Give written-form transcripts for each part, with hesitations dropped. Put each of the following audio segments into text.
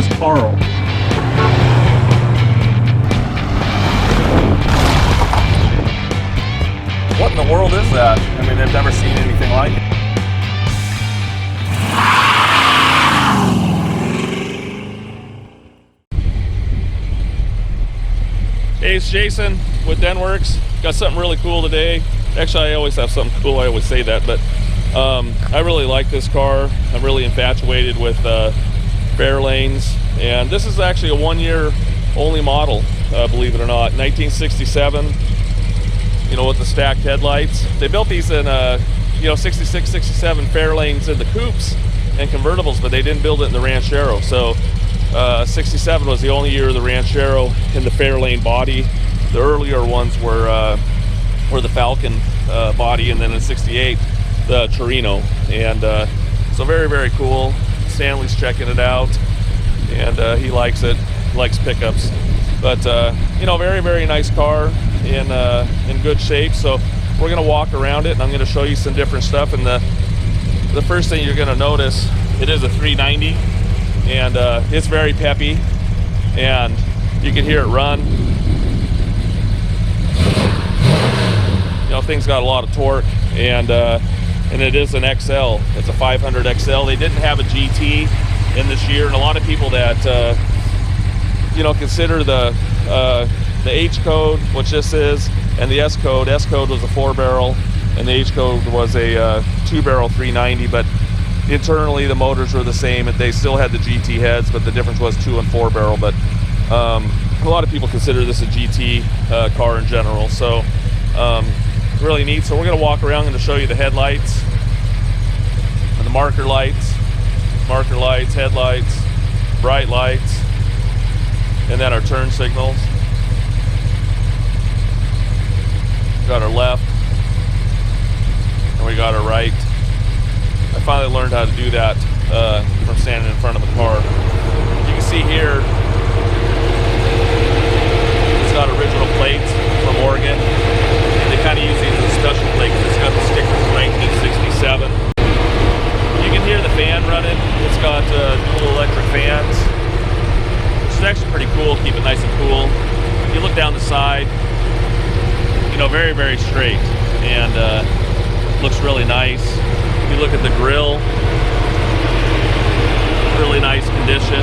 says Carl. What in the world is that? I mean, they've never seen anything like it. Hey, it's Jason with Denwerks. Got something really cool today. Actually, I always have something cool. I always say that, but I really like this car. I'm really infatuated with Fairlanes, and this is actually a one-year only model, believe it or not. 1967. You know, with the stacked headlights. They built these in 66, 67 Fairlanes in the coupes and convertibles, but they didn't build it in the Ranchero. So 67 was the only year of the Ranchero in the Fairlane body. The earlier ones were the Falcon body, and then in 68 the Torino. And so very, very cool. Stanley's checking it out, and he likes it. He likes pickups, but very, very nice car in good shape. So we're gonna walk around it, and I'm gonna show you some different stuff. And the first thing you're gonna notice, it is a 390, and it's very peppy, and you can hear it run. You know, thing's got a lot of torque, and it is an XL. It's a 500 XL. They didn't have a GT in this year, and a lot of people that consider the H code, which this is, and the S code. S code was a 4-barrel, and the H code was a 2-barrel 390. But internally, the motors were the same, and they still had the GT heads, but the difference was 2 and 4-barrel. But a lot of people consider this a GT car in general. So really neat. So we're going to walk around. I'm going to show you the headlights and the marker lights, headlights, bright lights, and then our turn signals. Got our left, and we got our right. I finally learned how to do that from standing in front of the car. You can see here, it's got original plates from Oregon, and they kind of use these as a special plate because it's got the sticker from 1967. You can hear the fan running. It's got dual electric fans, which is actually pretty cool. Keep it nice and cool. If you look down the side, very, very straight, and looks really nice. If you look at the grill, really nice condition.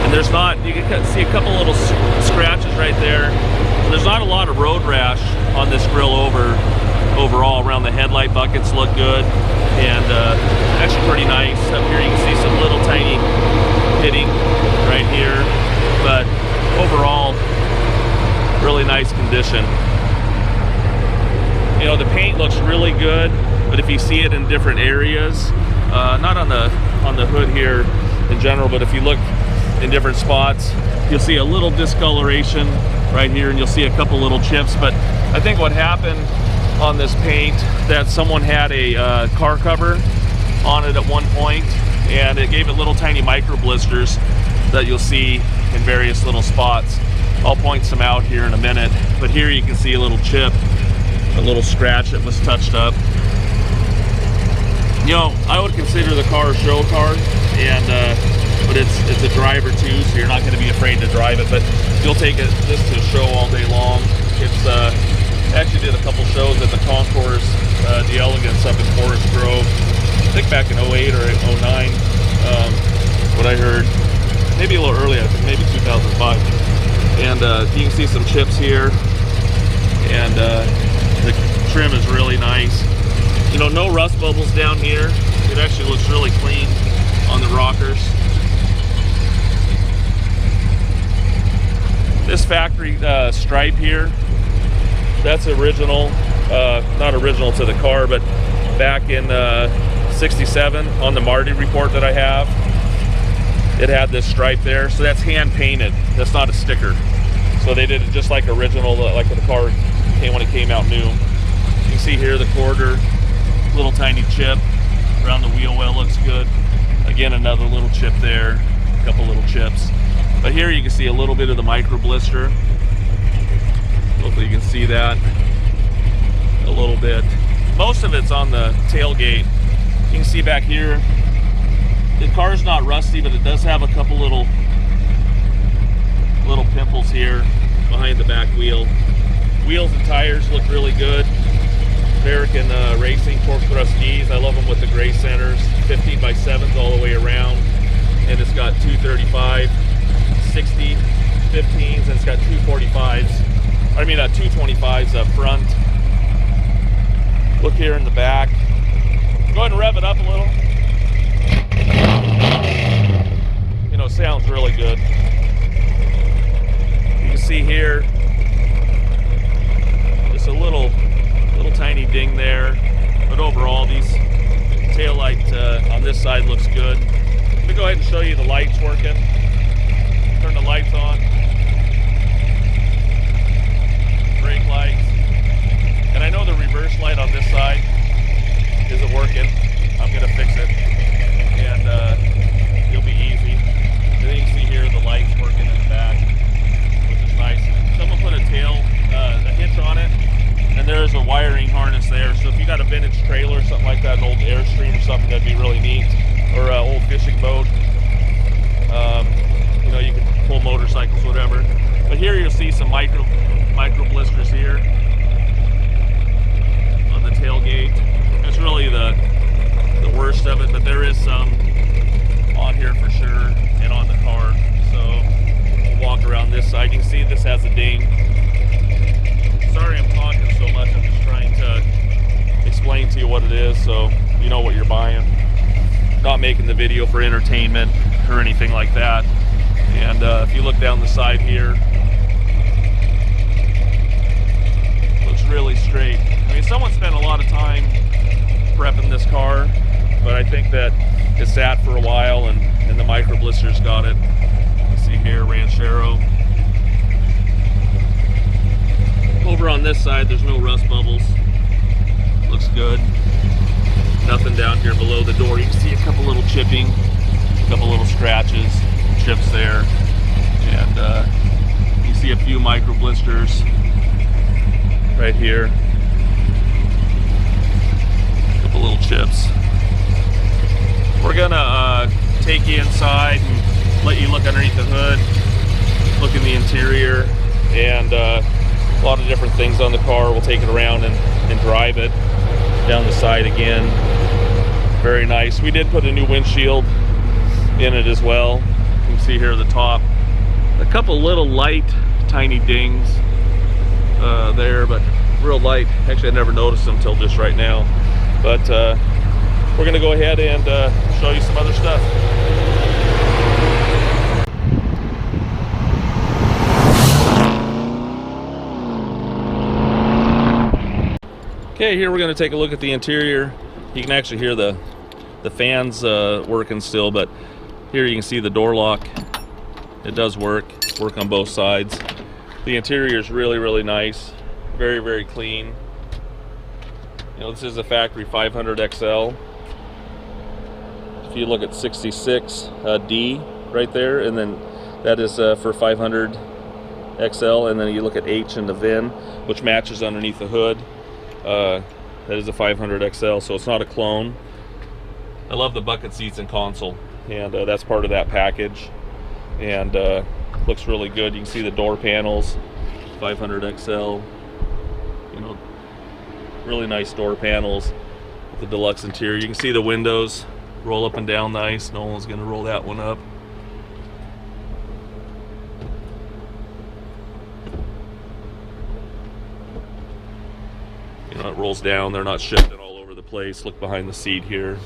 And there's not, you can see a couple little scratches right there. There's not a lot of road rash on this grill overall. Around the headlight buckets look good, and actually pretty nice. Up here you can see some little tiny pitting right here, but overall, really nice condition. The paint looks really good, but if you see it in different areas, not on the hood here in general, but if you look in different spots, you'll see a little discoloration right here, and you'll see a couple little chips. But I think what happened on this paint, that someone had a car cover on it at one point, and it gave it little tiny micro blisters that you'll see in various little spots. I'll point some out here in a minute, but here you can see a little chip, a little scratch that was touched up. I would consider the car a show car, and but it's a driver too, so you're not going to be afraid to drive it. But you'll take this to a show all day long. It's actually did a couple shows at the Concours the Elegance up in Forest Grove. I think back in 08 or 09. What I heard, maybe a little earlier, I think maybe 2005. And you can see some chips here, and the trim is really nice. No rust bubbles down here. It actually looks really clean on the rockers. This factory stripe here, that's original, not original to the car, but back in 67 on the Marty report that I have, it had this stripe there. So that's hand painted. That's not a sticker. So they did it just like original, like when the car came when it came out new. You can see here the quarter, little tiny chip around the wheel well, looks good. Again, another little chip there, a couple little chips. But here you can see a little bit of the micro blister. Hopefully you can see that a little bit. Most of it's on the tailgate. You can see back here, the car's not rusty, but it does have a couple little little pimples here behind the back wheel. Wheels and tires look really good. American Racing torque thrust Ds. I love them with the gray centers. 15x7s all the way around, and it's got 235, 60, 15s, and it's got 245s. I mean, 225s up front. Look here in the back. Go ahead and rev it up a little. You know, sounds really good. You can see here, just a little tiny ding there, but overall, these taillight on this side looks good. Let me go ahead and show you the lights working. Turn the lights on. Brake lights. And I know the reverse light on this side isn't working. I'm gonna fix it, and it'll be easy. And then you can see here the lights working in the back, which is nice. Someone put a hitch on it, and there is a wiring harness there. So if you got a vintage trailer or something like that, an old Airstream or something, that'd be really neat. Or an old fishing boat. You know, you can pull motorcycles, whatever. But here you'll see some micro blisters here on the tailgate. That's really the worst of it, but there is some on here for sure, and on the car. So we'll walk around this side. You can see this has a ding. Sorry I'm talking so much. I'm just trying to explain to you what it is so you know what you're buying. Not making the video for entertainment or anything like that. And if you look down the side here, looks really straight. I mean, someone spent a lot of time prepping this car, but I think that it sat for a while, and the micro blisters got it. You see here, Ranchero. Over on this side, there's no rust bubbles. Looks good. Nothing down here below the door. You can see a couple little chipping, a couple little scratches, chips there, and you see a few micro blisters right here. A couple little chips. We're gonna take you inside and let you look underneath the hood, look in the interior, and a lot of different things on the car. We'll take it around and drive it down the side again. Very nice. We did put a new windshield in it as well. You can see here at the top a couple little light tiny dings there, but real light. Actually, I never noticed them until just right now. But we're gonna go ahead and show you some other stuff. Okay, here we're going to take a look at the interior. You can actually hear the fans working still, but here you can see the door lock. It does work on both sides. The interior is really nice, very clean. You know, this is a factory 500 XL. If you look at 66 D right there, and then that is for 500 XL, and then you look at H in the VIN, which matches underneath the hood. That is a 500 XL, so it's not a clone. I love the bucket seats and console, and that's part of that package, and looks really good. You can see the door panels, 500 XL, you know, really nice door panels with the deluxe interior. You can see the windows roll up and down nice. No one's gonna roll that one up. You know, it rolls down. They're not shifting all over the place. Look behind the seat here.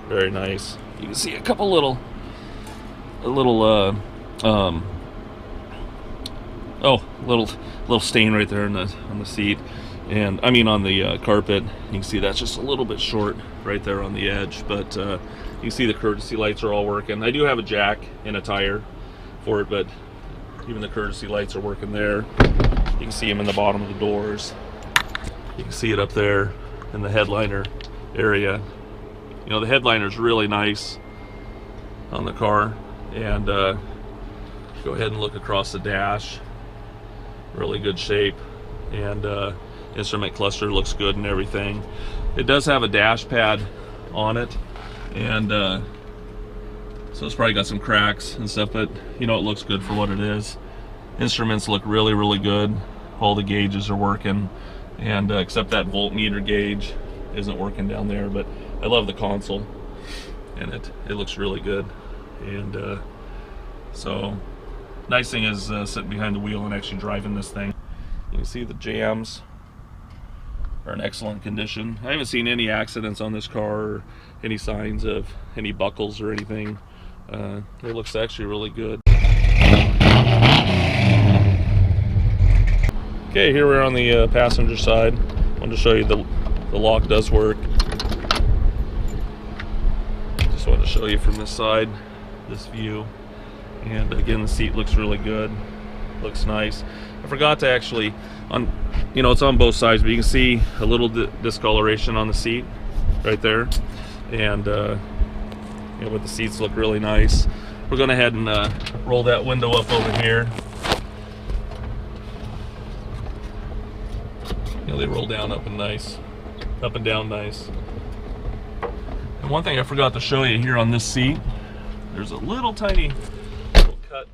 Very nice. You can see a couple little stain right there on the seat, and I mean on the carpet. You can see that's just a little bit short right there on the edge, but you can see the courtesy lights are all working. I do have a jack and a tire for it, but even the courtesy lights are working there. You can see them in the bottom of the doors. You can see it up there in the headliner area. You know, the headliner is really nice on the car, and go ahead and look across the dash. Really good shape, and instrument cluster looks good and everything. It does have a dash pad on it, and so So it's probably got some cracks and stuff, but you know, it looks good for what it is. Instruments look really, really good. All the gauges are working, and except that voltmeter gauge isn't working down there, but I love the console, and it looks really good. And so nice thing is sitting behind the wheel and actually driving this thing. You can see the jams are in excellent condition. I haven't seen any accidents on this car or any signs of any buckles or anything. It looks actually really good. Okay, here we're on the passenger side. I wanted to show you the lock does work. Just wanted to show you from this side, this view. And again, the seat looks really good. Looks nice. I forgot to actually, you know, it's on both sides, but you can see a little discoloration on the seat right there. And you know, but the seats look really nice. We're going to head and roll that window up over here. You know, they roll down up and nice, up and down nice. And one thing I forgot to show you here on this seat, there's a little tiny cut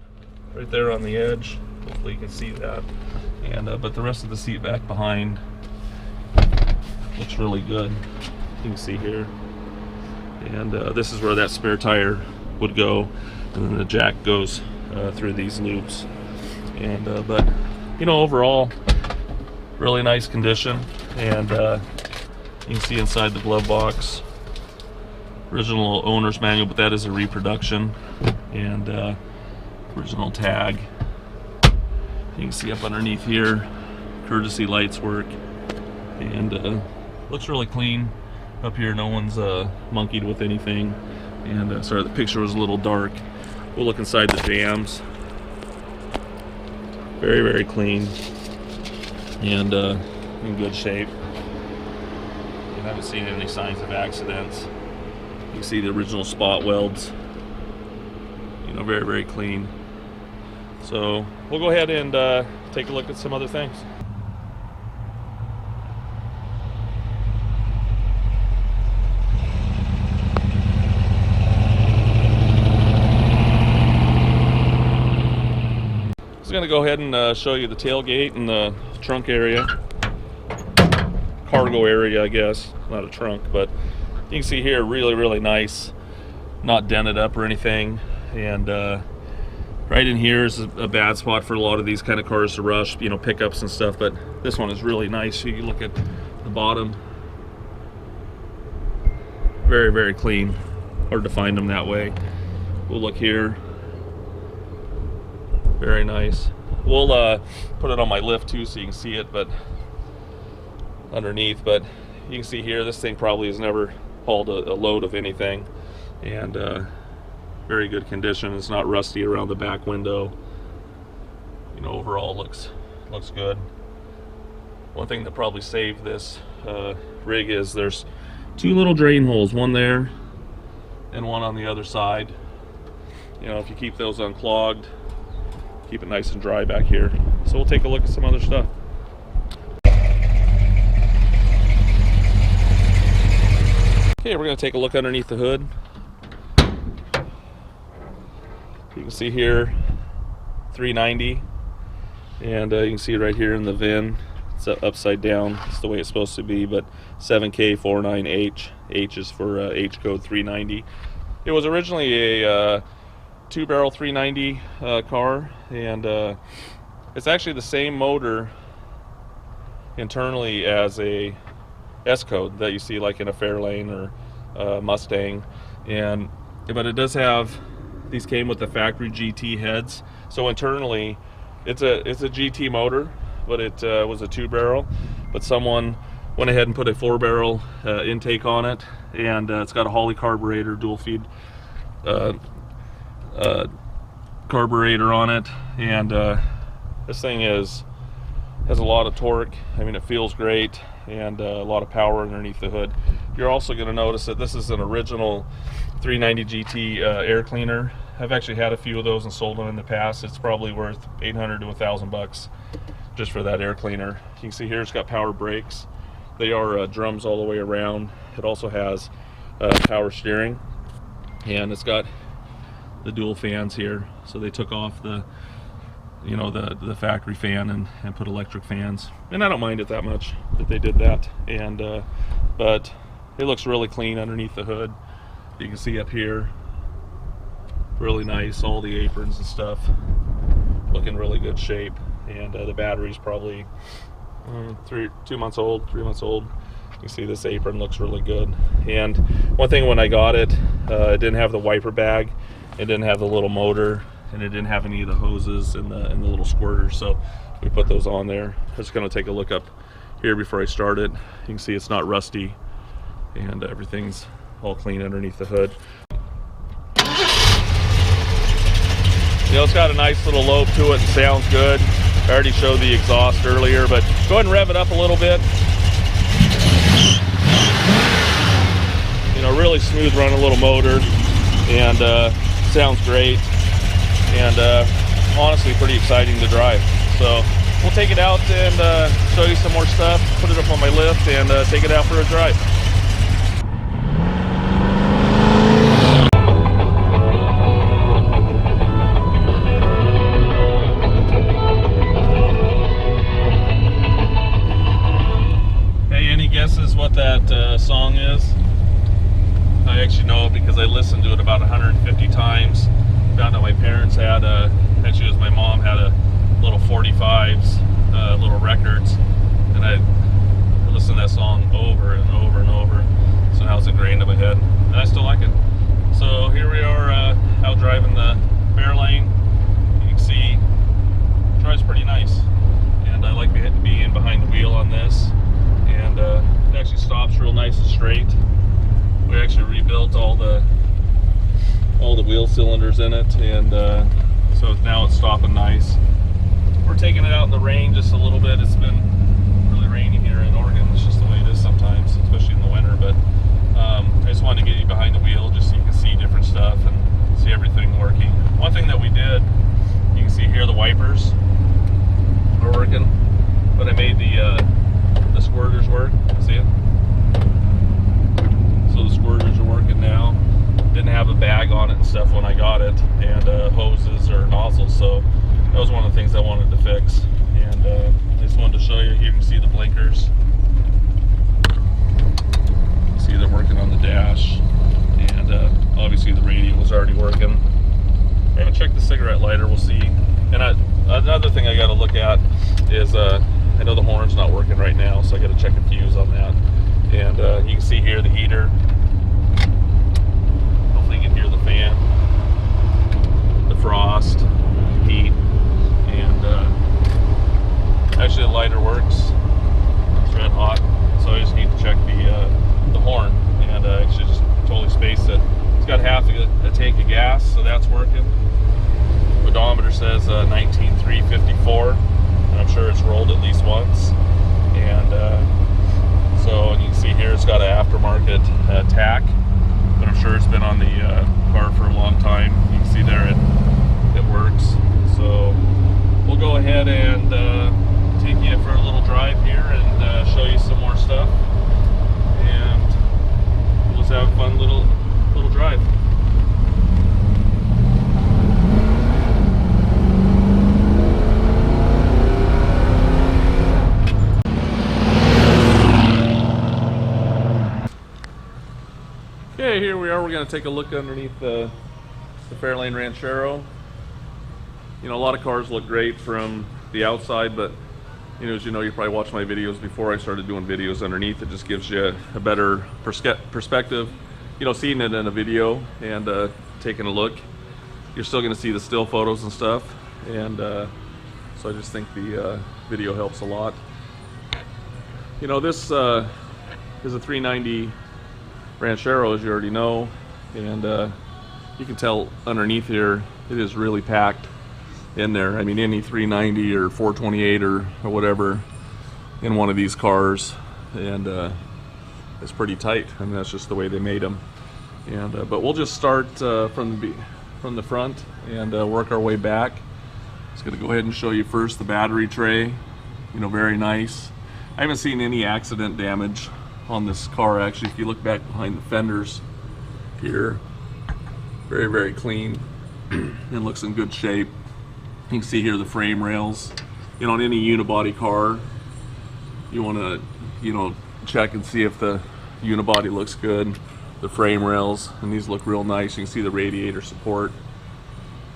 right there on the edge. Hopefully you can see that. And but the rest of the seat back behind looks really good. You can see here. And this is where that spare tire would go, and then the jack goes through these loops. And but you know, overall, really nice condition. And you can see inside the glove box, original owner's manual, but that is a reproduction, and original tag. You can see up underneath here, courtesy lights work, and looks really clean up here. No one's monkeyed with anything. And sorry, the picture was a little dark. We'll look inside the jams. Very, very clean, and in good shape. You haven't seen any signs of accidents. You can see the original spot welds. You know, very, very clean. So we'll go ahead and take a look at some other things. I'm going to go ahead and show you the tailgate and the trunk area, cargo area, I guess, not a trunk, but you can see here, really, really nice, not dented up or anything. And right in here is a bad spot for a lot of these kind of cars to rush, you know, pickups and stuff, but this one is really nice. You can look at the bottom, very, very clean. Hard to find them that way. We'll look here. Very nice. We'll put it on my lift too so you can see it, but underneath. But you can see here, this thing probably has never hauled a load of anything, and very good condition. It's not rusty around the back window. You know, overall looks good. One thing that probably saved this rig is there's two little drain holes, one there and one on the other side. You know, if you keep those unclogged, keep it nice and dry back here. So we'll take a look at some other stuff. Okay, we're going to take a look underneath the hood. You can see here 390, and you can see right here in the VIN, it's upside down. It's the way it's supposed to be, but 7K49H. H is for H code 390. It was originally a two-barrel 390 car, and it's actually the same motor internally as a S code that you see like in a Fairlane or Mustang, but it does have, these came with the factory GT heads, so internally it's a GT motor, but it was a two-barrel, but someone went ahead and put a four-barrel intake on it, and it's got a Holley carburetor, dual feed carburetor on it, and this thing has a lot of torque. I mean, it feels great, and a lot of power underneath the hood. You're also going to notice that this is an original 390 GT air cleaner. I've actually had a few of those and sold them in the past. It's probably worth $800 to $1,000 just for that air cleaner. You can see here it's got power brakes. They are drums all the way around. It also has power steering, and it's got the dual fans here. So they took off the, you know, the factory fan and put electric fans, and I don't mind it that much that they did that. And but it looks really clean underneath the hood. You can see up here, really nice, all the aprons and stuff look in really good shape. And the battery's probably 2 months old, 3 months old. You can see this apron looks really good. And one thing, when I got it, it didn't have the wiper bag, it didn't have the little motor, and it didn't have any of the hoses and the little squirters. So we put those on there. I'm just going to take a look up here before I start it. You can see it's not rusty, and everything's all clean underneath the hood. You know, it's got a nice little lobe to it and sounds good. I already showed the exhaust earlier, but go ahead and rev it up a little bit. You know, really smooth running little motor, and sounds great, and honestly pretty exciting to drive. So we'll take it out and show you some more stuff, put it up on my lift, and take it out for a drive. Guesses what that song is? I actually know it because I listened to it about 150 times. Found out my parents had actually it was my mom, had a little 45s, little records, and I listened to that song over and over and over. So now it's ingrained in my head, and I still like it. So here we are out driving the Fairlane. You can see it drives pretty nice, and I like being behind the wheel on this. And it actually stops real nice and straight. We actually rebuilt all the wheel cylinders in it, and so now it's stopping nice. We're taking it out in the rain just a little bit. It's been really rainy here in Oregon. It's just the way it is sometimes, especially in the winter. But I just wanted to get you behind the wheel just so you can see different stuff and see everything working. One thing that we did, you can see here the wipers are working, but I made the squirters work. See it? So the squirters are working now. Didn't have a bag on it and stuff when I got it, and hoses or nozzles, so that was one of the things I wanted to fix. And I just wanted to show you. You can see the blinkers. See they're working on the dash, and obviously the radio was already working. I'm gonna check the cigarette lighter. We'll see. And another thing I got to look at is I know the horn's not working right now, so I got to check a fuse on that. And you can see here the heater. Hopefully you can hear the fan, the frost, heat, and actually the lighter works. It's red hot, so I just need to check the horn, and actually just totally spaced it. It's got half a tank of gas, so that's working. Odometer says 19,354. I'm sure it's rolled at least once, and and you can see here it's got an aftermarket tack, but I'm sure it's been on the car for a long time. You can see there it works. So we'll go ahead and take you for a little drive here and show you some more stuff, and we'll just have a fun little drive. Okay, here we are. We're going to take a look underneath the Fairlane Ranchero. You know, a lot of cars look great from the outside, but you know, as you know, you probably watched my videos before I started doing videos underneath. It just gives you a better perspective. You know, seeing it in a video and taking a look, you're still going to see the still photos and stuff, and so I just think the video helps a lot. You know, this is a 390 Ranchero, as you already know, and you can tell underneath here it is really packed in there. I mean, any 390 or 428 or whatever in one of these cars, and it's pretty tight. I mean, that's just the way they made them. And but we'll just start from the front and work our way back. Just gonna go ahead and show you first the battery tray. You know, very nice. I haven't seen any accident damage on this car, actually. If you look back behind the fenders here, very, very clean. It looks in good shape. You can see here the frame rails. You know, on any unibody car, you want to, you know, check and see if the unibody looks good. The frame rails, and these look real nice. You can see the radiator support.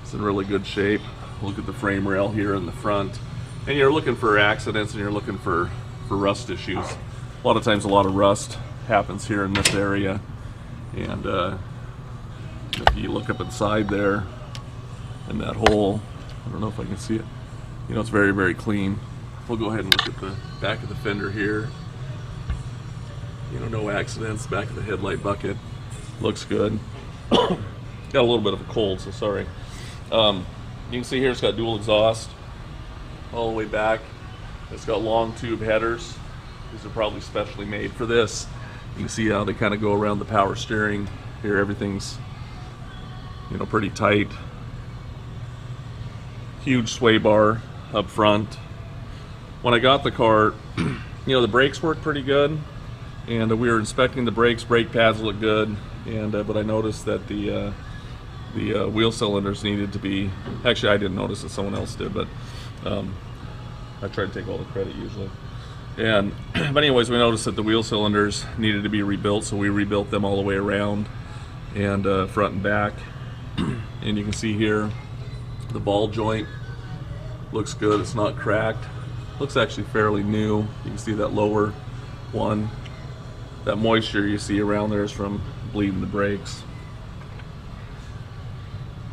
It's in really good shape. Look at the frame rail here in the front. And you're looking for accidents, and you're looking for rust issues. A lot of times a lot of rust happens here in this area. And if you look up inside there, in that hole, I don't know if I can see it, you know, it's very, very clean. We'll go ahead and look at the back of the fender here. You know, no accidents. Back of the headlight bucket looks good. Got a little bit of a cold, so sorry. You can see here it's got dual exhaust all the way back. It's got long tube headers. These are probably specially made for this. You can see how they kind of go around the power steering. Here everything's, you know, pretty tight. Huge sway bar up front. When I got the car, you know, the brakes worked pretty good, and we were inspecting the brakes. Brake pads look good, and but I noticed that the wheel cylinders needed to be, actually I didn't notice it, someone else did, but I try to take all the credit usually. And but anyways, we noticed that the wheel cylinders needed to be rebuilt, so we rebuilt them all the way around, and front and back. And you can see here the ball joint looks good. It's not cracked. Looks actually fairly new. You can see that lower one. That moisture you see around there is from bleeding the brakes.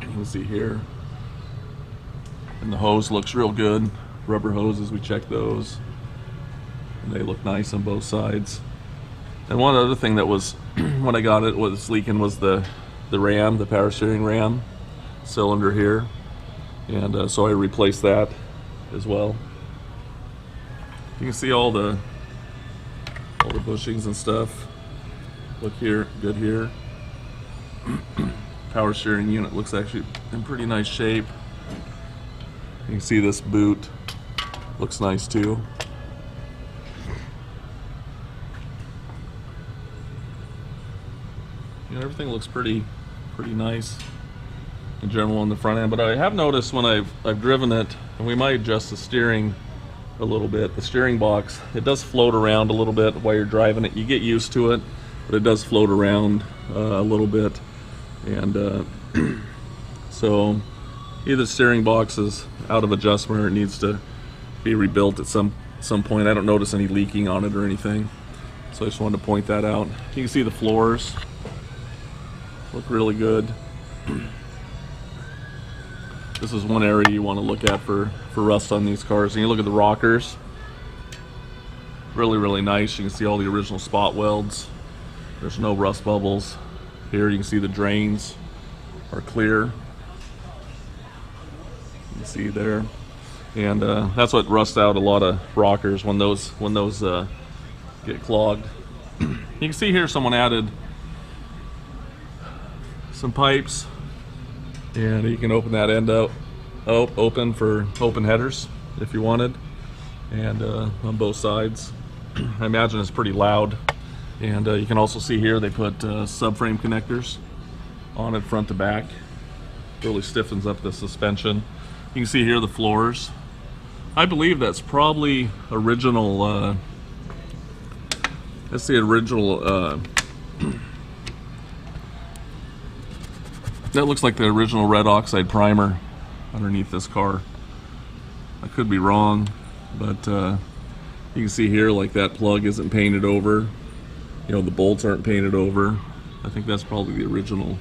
You can see here. And the hose looks real good. Rubber hoses, we checked those. And they look nice on both sides. And one other thing that was, when I got it, was leaking was the ram, the power steering ram cylinder here. And so I replaced that as well. You can see all the bushings and stuff. Look here, good here. Power steering unit looks actually in pretty nice shape. You can see this boot looks nice too. You know, everything looks pretty nice in general on the front end, but I have noticed when I've driven it, and we might adjust the steering a little bit, the steering box, it does float around a little bit while you're driving it. You get used to it, but it does float around a little bit. And so either the steering box is out of adjustment or it needs to be rebuilt at some point. I don't notice any leaking on it or anything, so I just wanted to point that out. You can see the floors look really good. This is one area you want to look at for rust on these cars. And you look at the rockers, really nice. You can see all the original spot welds. There's no rust bubbles. Here you can see the drains are clear. You can see there. And that's what rusts out a lot of rockers, when those get clogged. You can see here someone added some pipes, and you can open that end out open for open headers if you wanted, and on both sides. I imagine it's pretty loud. And you can also see here they put subframe connectors on it front to back. Really stiffens up the suspension. You can see here the floors. I believe that's probably original, that's the original, that looks like the original red oxide primer underneath this car. I could be wrong, but you can see here, like, that plug isn't painted over. You know, the bolts aren't painted over. I think that's probably the original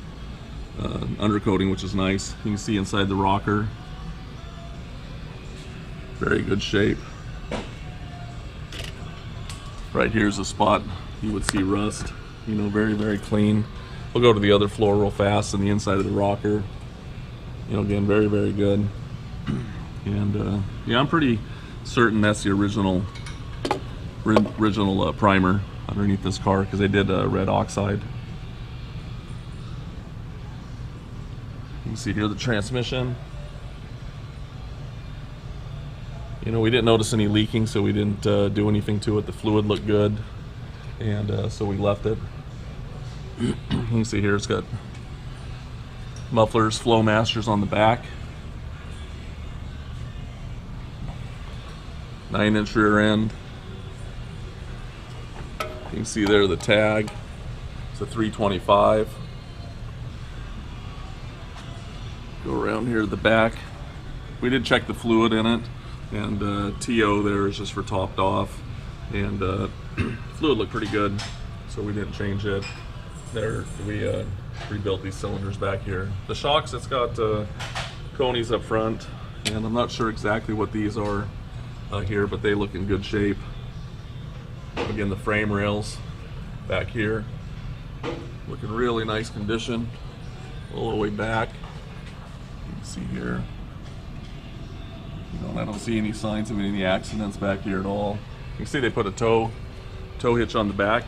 undercoating, which is nice. You can see inside the rocker. Very good shape. Right here's a spot you would see rust. You know, very clean. We'll go to the other floor real fast, and the inside of the rocker. You know, again, very good. And yeah, I'm pretty certain that's the original primer underneath this car, because they did red oxide. You can see here the transmission. You know, we didn't notice any leaking, so we didn't do anything to it. The fluid looked good, and so we left it. You can see here it's got Mufflers, flow masters on the back. 9-inch rear end. You can see there the tag. It's a 325. Go around here to the back. We did check the fluid in it, and TO there is just for topped off, and fluid looked pretty good, so we didn't change it. There, we rebuilt these cylinders back here. The shocks, it's got conies up front, and I'm not sure exactly what these are here, but they look in good shape. Again, the frame rails back here look in really nice condition all the way back. You can see here, I don't see any signs of any accidents back here at all. You can see they put a tow hitch on the back,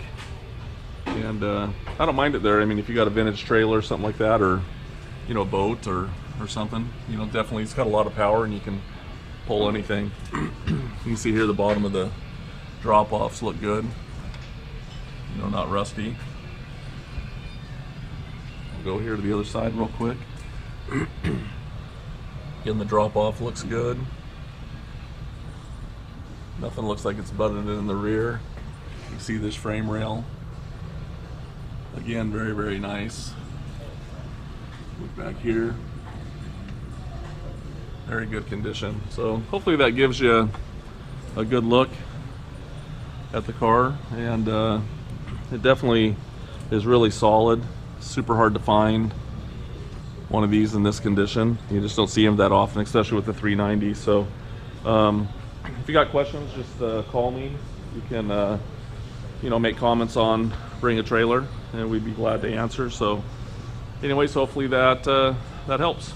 and I don't mind it there. I mean, if you got a vintage trailer or something like that, or a boat or something, definitely it's got a lot of power and you can pull anything. You can see here the bottom of the drop-offs look good, not rusty. We'll go here to the other side real quick. Again, the drop-off looks good. Nothing looks like it's butted in the rear. You can see this frame rail. Again, very, very nice. Look back here. Very good condition. So hopefully that gives you a good look at the car, and it definitely is really solid. Super hard to find one of these in this condition. You just don't see them that often, especially with the 390. So if you got questions, just call me. You can make comments on Bring a Trailer, and we'd be glad to answer. So anyways, hopefully that helps.